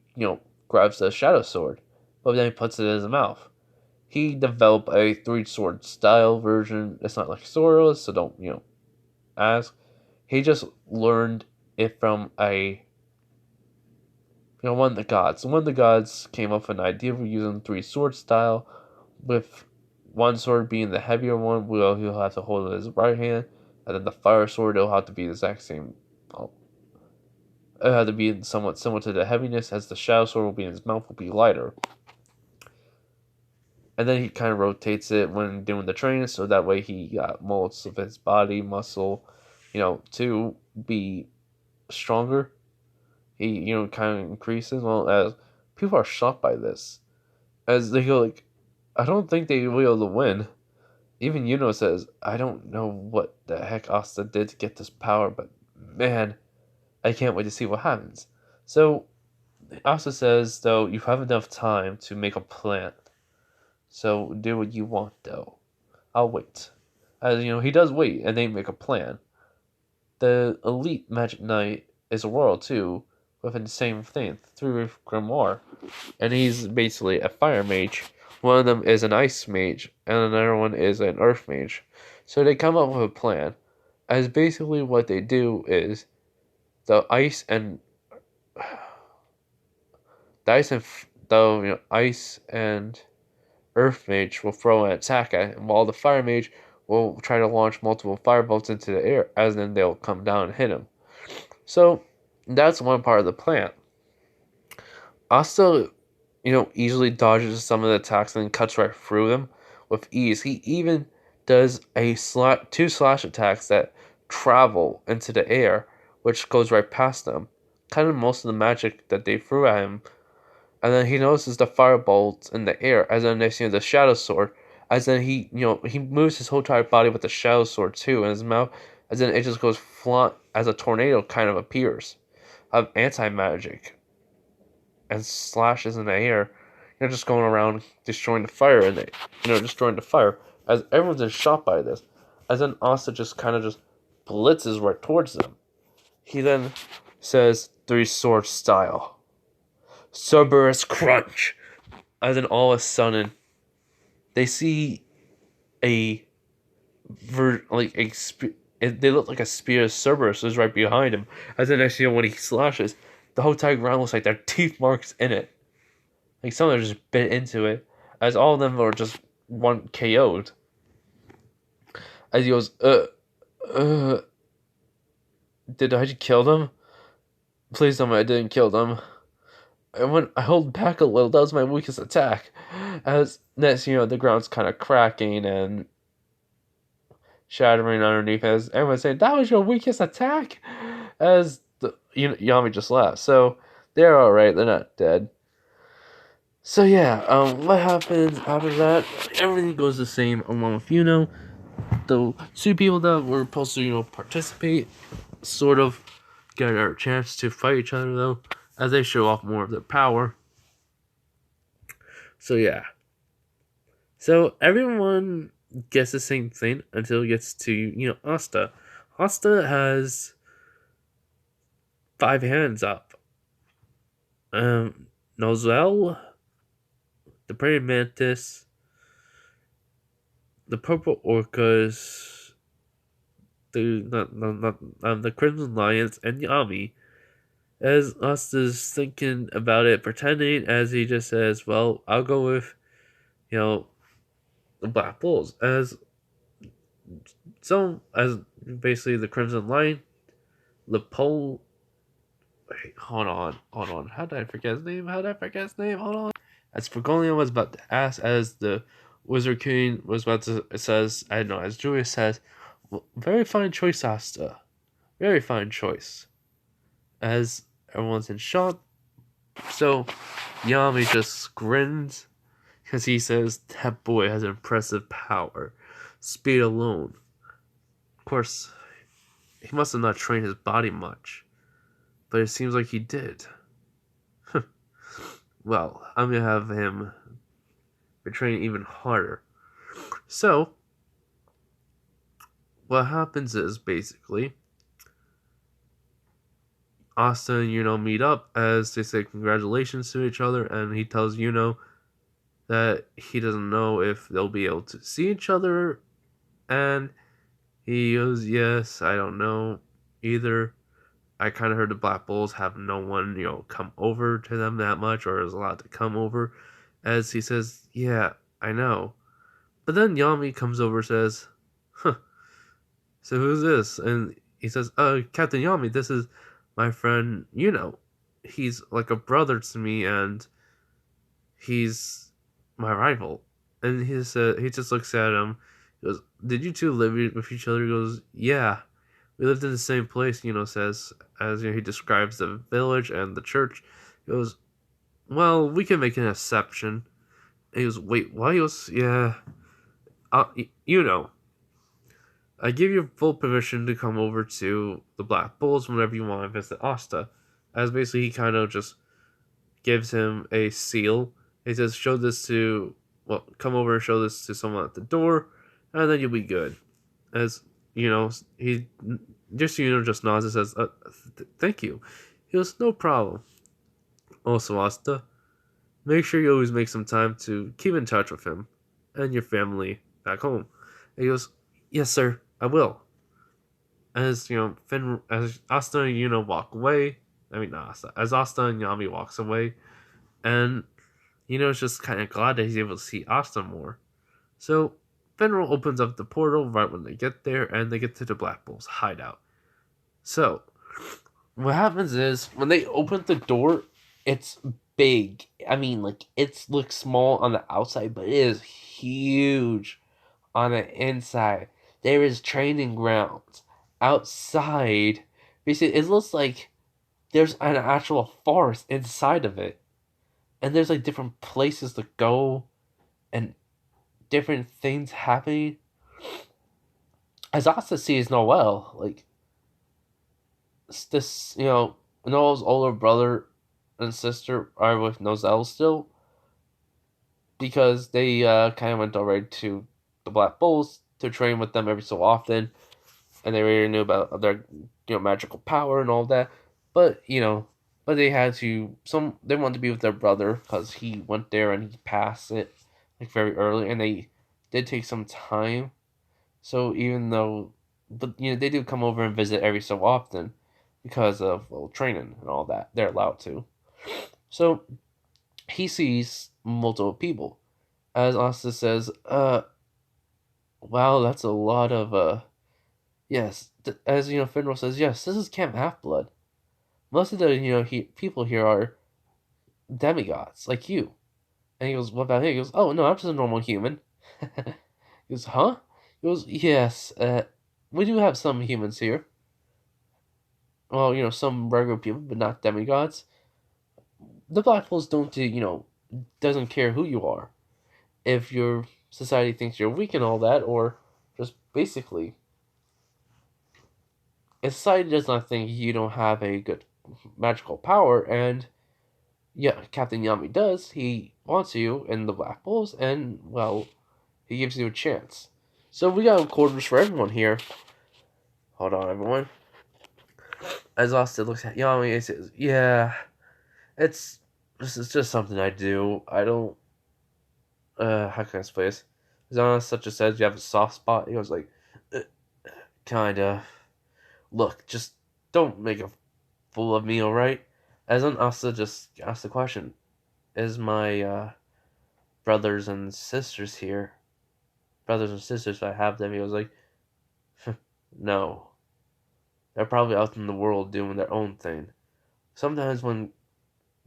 grabs the shadow sword, but then he puts it in his mouth. He developed a 3 sword style version. It's not like Sora's, so don't, ask. He just learned it from one of the gods. One of the gods came up with an idea of using 3 sword style, with one sword being the heavier one, he'll have to hold it in his right hand, and then the fire sword, it'll have to be the exact same. It'll have to be somewhat similar to the heaviness, as the shadow sword will be in his mouth, will be lighter. And then he kind of rotates it when doing the training, so that way he got molds of his body muscle, to be stronger. He, kind of increases. Well, as people are shocked by this, as they go I don't think they will be able to win. Even Yuno says, "I don't know what the heck Asta did to get this power, but man, I can't wait to see what happens." So Asta says, though, you have enough time to make a plan. So do what you want, though. I'll wait. As he does wait, and they make a plan. The elite Magic Knight is a royal too, with the same thing, 3 grimoire, and he's basically a fire mage. One of them is an ice mage, and another one is an earth mage. So they come up with a plan. As basically what they do is the ice and ice and earth mage will throw an attack at him, while the fire mage will try to launch multiple firebolts into the air, as then they'll come down and hit him. So that's one part of the plan. Asta, easily dodges some of the attacks and then cuts right through them with ease. He even does 2 slash attacks that travel into the air, which goes right past them, kind of most of the magic that they threw at him. And then he notices the firebolts in the air, as then they see the shadow sword, as then he moves his whole entire body with the shadow sword too in his mouth, as then it just goes flying as a tornado kind of appears of anti-magic and slashes in the air, just going around destroying the fire, and destroying the fire, as everyone's in shock by this, as then Asta just kind of just blitzes right towards them. He then says 3 sword style, Cerberus crunch, as then all of a sudden they see they look like a spear of Cerberus is right behind him, as then next when he slashes, the whole entire ground looks like there are teeth marks in it. Like someone just bit into it, as all of them are just one KO'd. As he goes, did I kill them? Please tell me I didn't kill them. And when I hold back a little, that was my weakest attack. As next, the ground's kind of cracking and shattering underneath, as everyone's saying, that was your weakest attack? As Yami just laughed. So they're alright, they're not dead. So yeah, what happens after that? Everything goes the same along with the two people that were supposed to participate sort of get a chance to fight each other though, as they show off more of their power. So yeah, so everyone gets the same thing until it gets to Asta. Asta has 5 hands up. Nozel, the praying mantis, the purple orcas, the crimson lions, and Yami. As Asta's thinking about it, pretending as he just says, "Well, I'll go with you know the Black Bulls." As basically the Crimson Lion, the pole. Wait, hold on. How did I forget his name? Hold on. As Fergolian was about to ask, as the Wizard King was about to says, I don't know, as Julius says, well, very fine choice, Asta. Very fine choice. As everyone's in shock, so Yami just grins because he says that boy has impressive power, speed alone. Of course, he must have not trained his body much, but it seems like he did. Well, I'm gonna have him train even harder. So, what happens is basically Asta and meet up as they say congratulations to each other, and he tells that he doesn't know if they'll be able to see each other, and he goes, "Yes, I don't know either. I kind of heard the Black Bulls have no one, come over to them that much or is allowed to come over." As he says, "Yeah, I know." But then Yami comes over and says, "Huh, so who's this?" And he says, Captain Yami, this is my friend, He's like a brother to me, and he's my rival." And he just looks at him. He goes, "Did you two live with each other?" He goes, "Yeah. We lived in the same place," says, as he describes the village and the church. He goes, "Well, we can make an exception." And he goes, "Wait, what?" He goes, "Yeah, you know, I give you full permission to come over to the Black Bulls whenever you want to visit Asta." As basically he kind of just gives him a seal. He says, come over and show this to someone at the door, and then you'll be good." As he just nods and says, "Thank you." He goes, "No problem." Also, Asta, make sure you always make some time to keep in touch with him and your family back home. And he goes, "Yes, sir, I will." As as Asta and walk away, I mean not Asta, as Asta and Yami walks away, and is just kind of glad that he's able to see Asta more. So Fenrir opens up the portal right when they get there, and they get to the Black Bull's hideout. So what happens is when they open the door, it's big. I mean, like it looks small on the outside, but it is huge on the inside. There is training grounds outside. Basically, it looks like there's an actual forest inside of it, and there's like different places to go and different things happening. As Asa sees Noel, like this, Noel's older brother and sister are with Nozel still because they kind of went already to the Black Bulls to train with them every so often, and they already knew about their magical power and all that. But but they had to they wanted to be with their brother because he went there and he passed it like very early, and they did take some time. So even though, but they do come over and visit every so often because of training and all that. They're allowed to. So he sees multiple people. As Asta says, wow, that's a lot of yes. As Finral says, yes, this is Camp Half Blood. Most of the people here are demigods like you. And he goes, what about him? He goes, oh no, I'm just a normal human. He goes, huh? He goes, yes, we do have some humans here. Well, some regular people, but not demigods. The Black Bulls don't do, doesn't care who you are. If your society thinks you're weak and all that, or just basically, if society does not think you don't have a good magical power, and yeah, Captain Yami does, he wants you in the Black Bulls, and well, he gives you a chance. So we got quarters for everyone here. Hold on, everyone. As Austin looks at Yami, he says, "Yeah, this is just something I do. I don't. How can I explain this? As honest such as says you have a soft spot." He goes like, uh, "Kinda. Look, just don't make a fool of me, all right?" As then Asta just asked the question, "Is my brothers and sisters here? Brothers and sisters, if I have them?" He was like, "No, they're probably out in the world doing their own thing. Sometimes when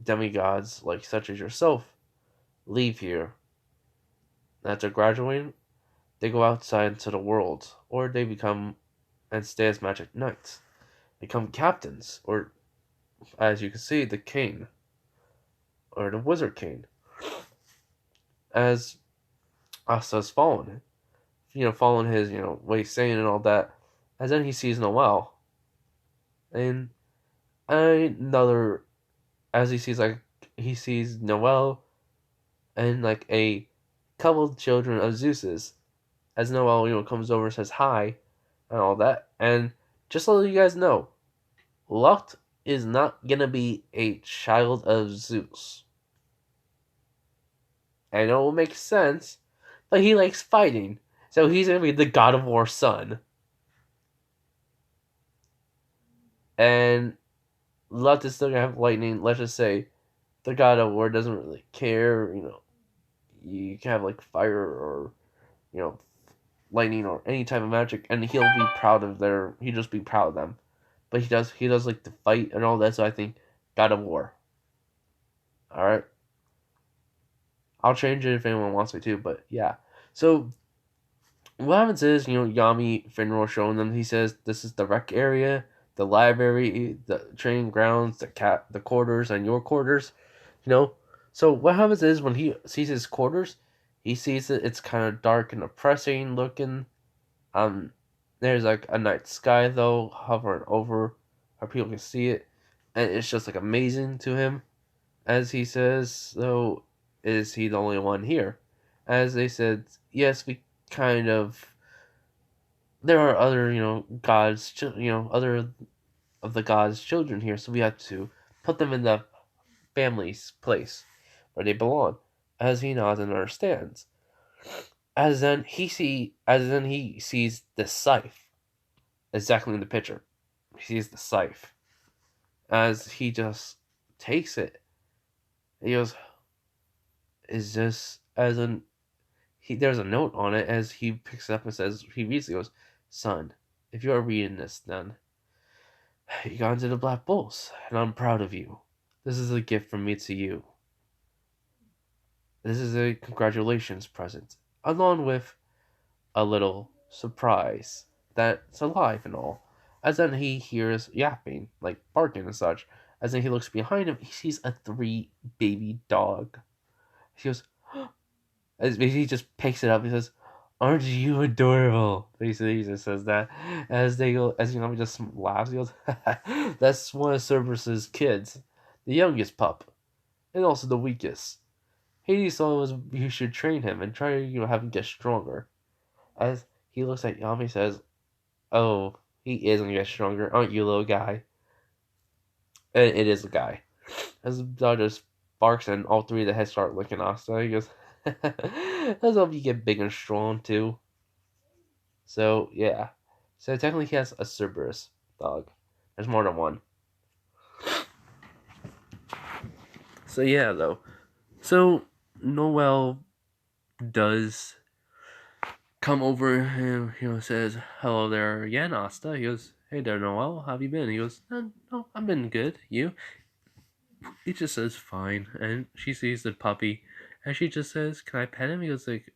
demigods like such as yourself leave here after graduating, they go outside into the world, or they become and stay as magic knights, become captains, or as you can see, the king or the wizard king. As Asta has fallen, following his way of saying and all that. As then he sees Noel, and another as he sees Noel and like a couple of children of Zeus's. As Noel comes over and says hi and all that, and just so you guys know, Lucht is not gonna be a child of Zeus. I know it makes sense, but he likes fighting, so he's gonna be the God of War's son. And Lucht is still gonna have lightning. Let's just say the God of War doesn't really care. You can have like fire or you know lightning or any type of magic, and he'll be proud of their. He'll just be proud of them. But he does like to fight and all that. So I think God of War. All right. I'll change it if anyone wants me to, but yeah. So what happens is, Yami Finro showing them. He says this is the rec area, the library, the training grounds, the quarters, and your quarters. You know. So what happens is when he sees his quarters, he sees that it's kind of dark and depressing looking. Um, there's like a night sky though hovering over, where people can see it, and it's just like amazing to him. As he says, though, is he the only one here? As they said, yes, we kind of. There are other, gods, other of the gods' children here, so we have to put them in the family's place where they belong. As he nods and understands. As then he sees the scythe exactly in the picture. He sees the scythe. As he just takes it, he goes, "Is this as in?" There's a note on it as he picks it up and says he reads it. He goes, "Son, if you are reading this, then you got into the Black Bulls, and I'm proud of you. This is a gift from me to you. This is a congratulations present, along with a little surprise that's alive and all." As then he hears yapping, like barking and such. As then he looks behind him, he sees a 3 baby dog. He goes, as he just picks it up. He says, "Aren't you adorable?" He just says that as they go. As he just laughs. He goes, "That's one of Cerberus's kids, the youngest pup, and also the weakest. Hades thought you should train him and try to have him get stronger." As he looks at Yami, says, "Oh, he is gonna get stronger, aren't you, little guy?" And it is a guy. As the dog just barks, and all 3 of the heads start licking Asta. He goes, "Let's hope you get big and strong too." So yeah. So technically he has a Cerberus dog. There's more than one. So yeah, though. So Noel does come over and says, "Hello there again, Asta." He goes, "Hey there, Noel. How have you been?" He goes, "No, I've been good. You?" He just says, "Fine." And she sees the puppy, and she just says, "Can I pet him?" He goes like,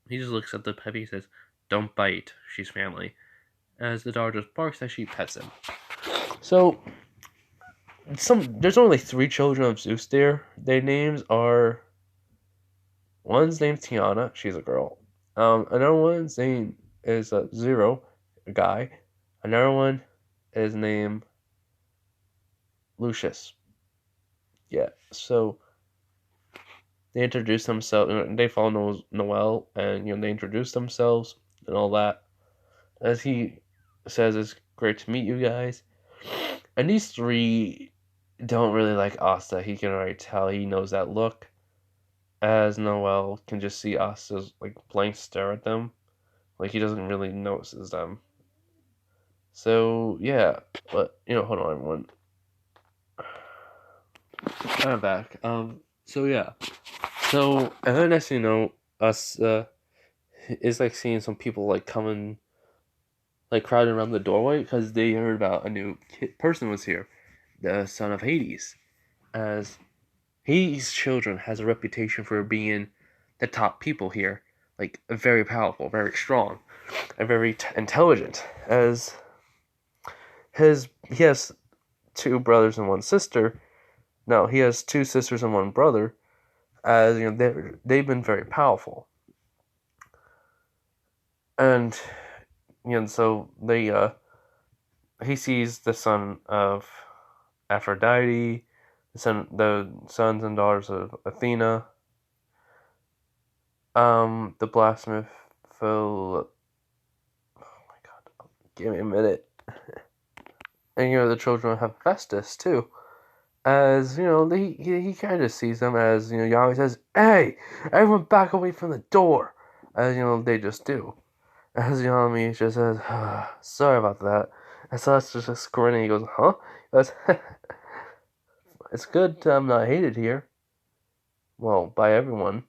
he just looks at the puppy. He says, "Don't bite. She's family." As the dog just barks as she pets him. So there's only 3 children of Zeus there. Their names are, one's named Tiana, she's a girl. Another one's name is Zero, a guy. Another one is named Lucius. Yeah, so they introduce themselves. They follow Noel, and they introduce themselves and all that. As he says, it's great to meet you guys. And these 3 don't really like Asta. He can already tell. He knows that look. As Noel can just see Asta's like blank stare at them, like he doesn't really notices them. So yeah, but hold on, everyone. I'm back. So yeah, so and then next us is like seeing some people like coming, like crowding around the doorway because they heard about a new person was here, the son of Hades. As Hades' children has a reputation for being the top people here, like very powerful, very strong, and very intelligent. As he has 2 brothers and 1 sister. No, he has 2 sisters and 1 brother. As they've been very powerful, and so they he sees the son of Aphrodite, the sons and daughters of Athena, the blacksmith Phil. Oh my god, give me a minute. And the children have Festus too. As he kind of sees them as Yahweh says, "Hey, everyone, back away from the door." As they just do. As Yami just says, "Sorry about that." And so that's just grinning. He goes, "Huh?" He goes, "It's good I'm not hated here. Well, by everyone."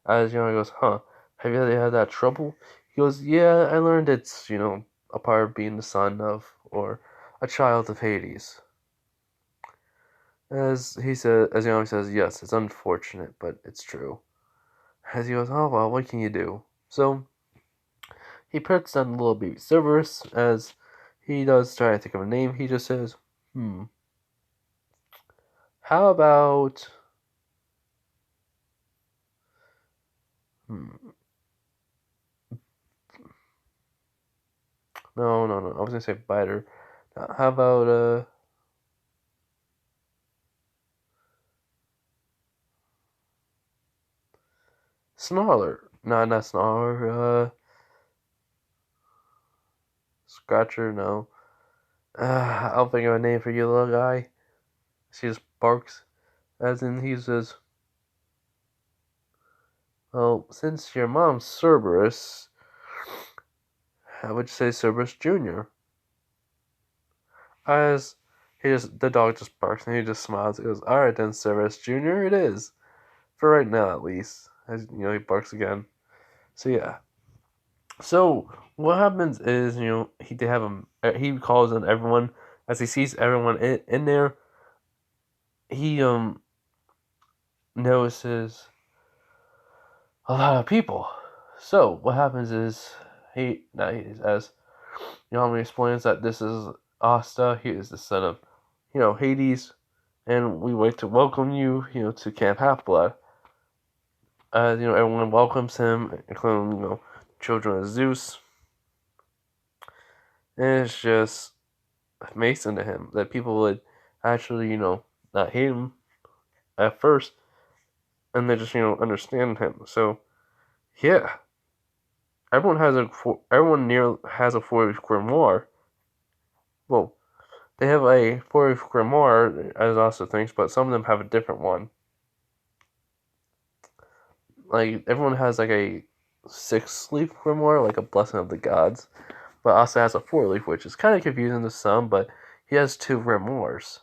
As Yami goes, "Huh? Have you ever had that trouble?" He goes, "Yeah, I learned it's a part of being the son of or a child of Hades." As Yami says, "Yes, it's unfortunate, but it's true." As he goes, "Oh well, what can you do?" So he puts down the little baby Cerberus. As he does try to think of a name, he just says, how about no, I was gonna say biter. How about Snarler? No, not Snarler. Scratcher, no. I'll think of a name for you, little guy. She just barks. As in, he says, "Well, since your mom's Cerberus, how would you say Cerberus Jr.?" As the dog just barks and he just smiles. He goes, "Alright then, Cerberus Jr., it is. For right now, at least." As he barks again. So yeah. So what happens is they have him. He calls on everyone. As he sees everyone in there, he notices a lot of people. So what happens is as Yami explains that this is Asta. He is the son of Hades, and we wait to welcome you to Camp Half Blood. As everyone welcomes him, including children of Zeus. And it's just amazing to him that people would actually, not hate him at first, and they just, understand him. So, yeah, everyone near has a 4-leaf grimoire. Well, they have a 4-leaf grimoire, as also thinks, but some of them have a different one. Like everyone has like a 6-leaf grimoire, like a blessing of the gods, but also has a 4-leaf, which is kind of confusing to some. But he has 2 grimoires.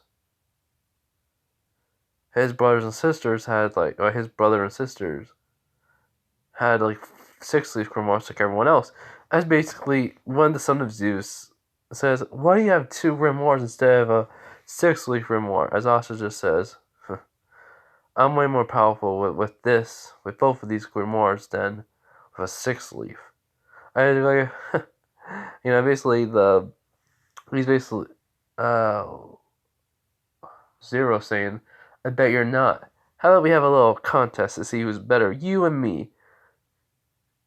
His brothers and sisters had his brother and sisters had like 6-leaf grimoires like everyone else. That's basically when the son of Zeus says, "Why do you have 2 grimoires instead of a 6-leaf grimoire?" As Asha just says, "I'm way more powerful with both of these grimoires than with a 6-leaf." I like, basically he's basically, uh, Zero saying, I bet you're not. How about we have a little contest to see who's better, you and me?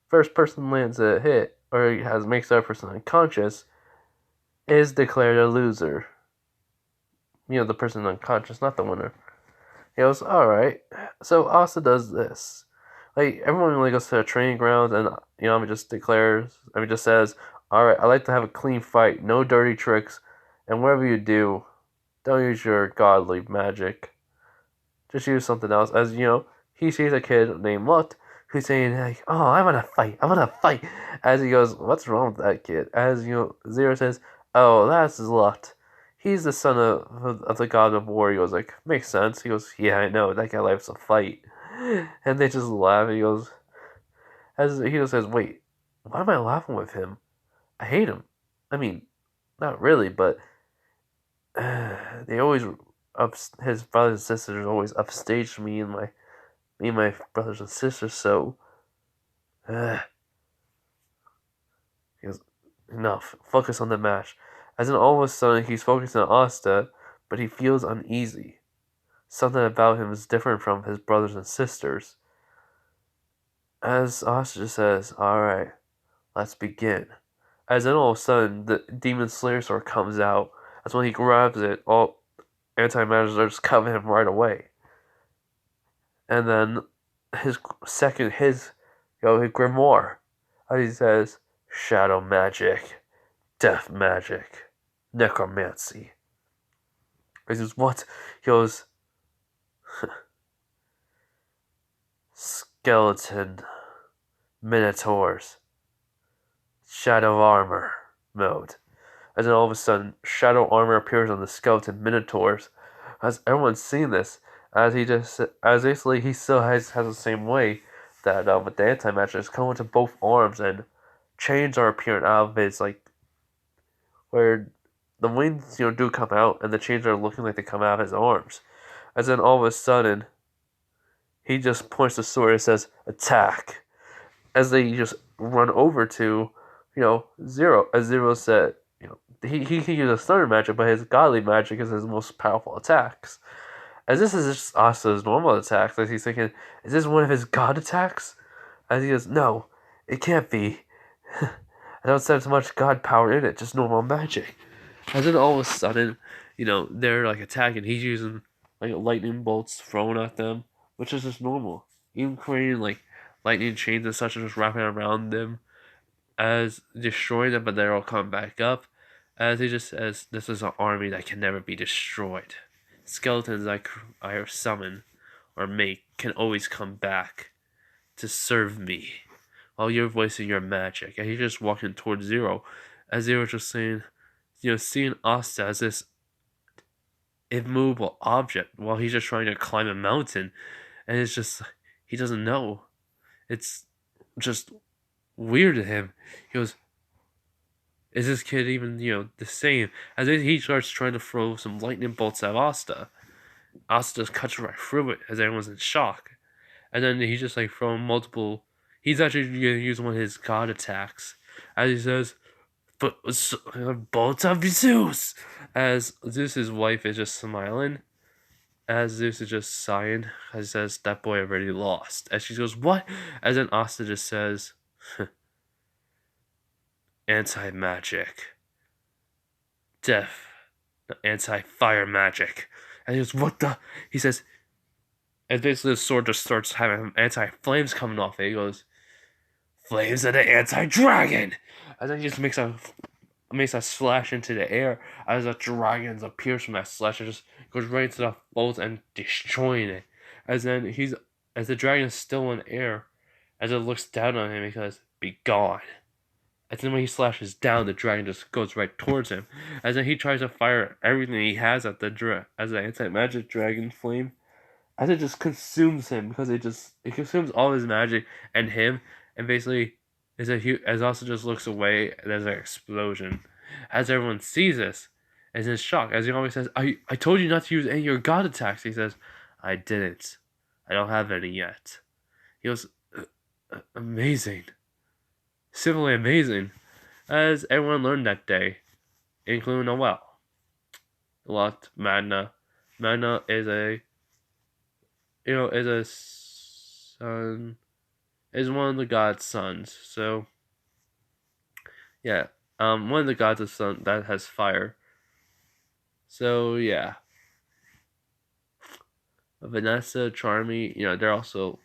First person lands a hit, or makes the other person unconscious, is declared a loser. The person unconscious, not the winner. He goes, alright. So Asta does this. Like, everyone really goes to the training grounds, and just says, alright, I like to have a clean fight, no dirty tricks, and whatever you do, don't use your godly magic. Just use something else. As he sees a kid named Lot who's saying, like, oh, I want to fight, I want to fight. As he goes, what's wrong with that kid? As, Zero says, oh, that's Lot. He's the son of the god of war. He goes, like, makes sense. He goes, yeah, I know. That guy likes to fight. And they just laugh. He goes, as he just says, wait, why am I laughing with him? I hate him. I mean, not really, but they always his brothers and sisters always upstage me and my brothers and sisters. So he goes, enough. Focus on the match. As in, all of a sudden, he's focusing on Asta, but he feels uneasy. Something about him is different from his brothers and sisters. As Asta just says, alright, let's begin. As then all of a sudden, the Demon Slayer sword comes out. That's when he grabs it. All anti-magic are just covering him right away. And then his grimoire, as he says, shadow magic, death magic, necromancy. He says, what? He goes, skeleton, minotaurs, shadow armor mode. And then all of a sudden, shadow armor appears on the skeleton minotaurs. As everyone's seen this, as basically he still has the same way that with the anti-magic, come into both arms and chains are appearing out of his, like, where the wings do come out and the chains are looking like they come out of his arms. As then all of a sudden, he just points the sword and says, attack. As they just run over to, Zero. As Zero said, he can use a thunder magic, but his godly magic is his most powerful attacks. As this is just Asta's normal attacks, as he's thinking, is this one of his god attacks? As he goes, no, it can't be. I don't sense much god power in it, just normal magic. As then all of a sudden, they're like attacking. He's using like lightning bolts thrown at them, which is just normal. Even creating like lightning chains and such, and just wrapping around them, as destroying them, but they're all coming back up. As he just says, this is an army that can never be destroyed. Skeletons I summon or make can always come back to serve me while you're voicing your magic. And he's just walking towards Zero, as Zero's just saying, seeing Asta as this immovable object while he's just trying to climb a mountain. And it's just, he doesn't know. It's just weird to him. He goes, is this kid even, the same? As he starts trying to throw some lightning bolts at Asta. Asta just cuts right through it as everyone's in shock. And then he's just like throwing multiple. He's actually going to use one of his god attacks. As he says, bolts of Zeus! As Zeus's wife is just smiling. As Zeus is just sighing. As he says, that boy already lost. As she goes, what? As then Asta just says, anti-magic. Death. Anti-fire magic. And he goes, what the? He says, and basically the sword just starts having anti-flames coming off it. He goes, flames of the anti-dragon! And then he just makes a slash into the air as a dragon appears from that slash and just goes right into the bolts and destroying it. As the dragon is still in air, as it looks down on him, he says, be gone. And then when he slashes down, the dragon just goes right towards him. As then he tries to fire everything he has at the anti-magic dragon flame. As it just consumes him because it consumes all his magic and him, and basically as also just looks away, there's an explosion. As everyone sees this, is in shock. As he always says, I told you not to use any of your god attacks. He says, I didn't. I don't have any yet. He goes, amazing. Simply amazing. As everyone learned that day, including Noel. Lot, Madna, Mana is a is a son, is one of the god's sons. So yeah, one of the gods of sun that has fire. So yeah, Vanessa, Charmy, they're also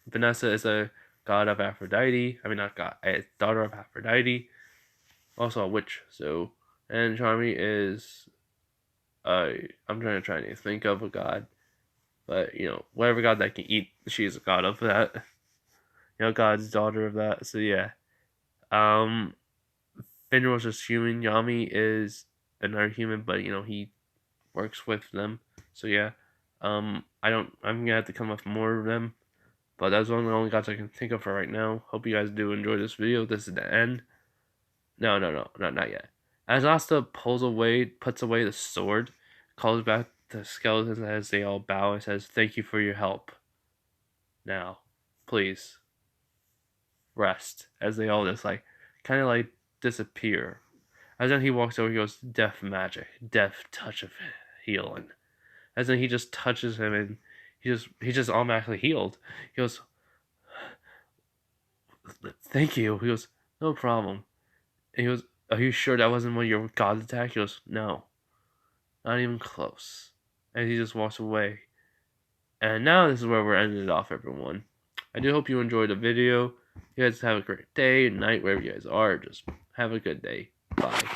Vanessa is a god of Aphrodite. I mean, not god, a daughter of Aphrodite, also a witch. So, and Charmy is I'm trying to think of a god, but whatever god that can eat, she's a god of that. God's daughter of that. So yeah, um, Finrose is human. Yami is another human, but he works with them. So yeah, I'm gonna have to come up with more of them. But that's one of the only gods I can think of for right now. Hope you guys do enjoy this video. This is the end. No, not yet. As Asta puts away the sword, calls back the skeletons as they all bow and says, "Thank you for your help. Now, please rest." As they all just kind of disappear. As then he walks over, he goes, "Death magic, death touch of healing." As then he just touches him and he just automatically healed. He goes, "Thank you." He goes, "No problem." And he goes, "Are you sure that wasn't one of your god's attack?" He goes, "No, not even close." And he just walks away. And now this is where we're ending it off, everyone. I do hope you enjoyed the video. You guys have a great day, night, wherever you guys are. Just have a good day. Bye.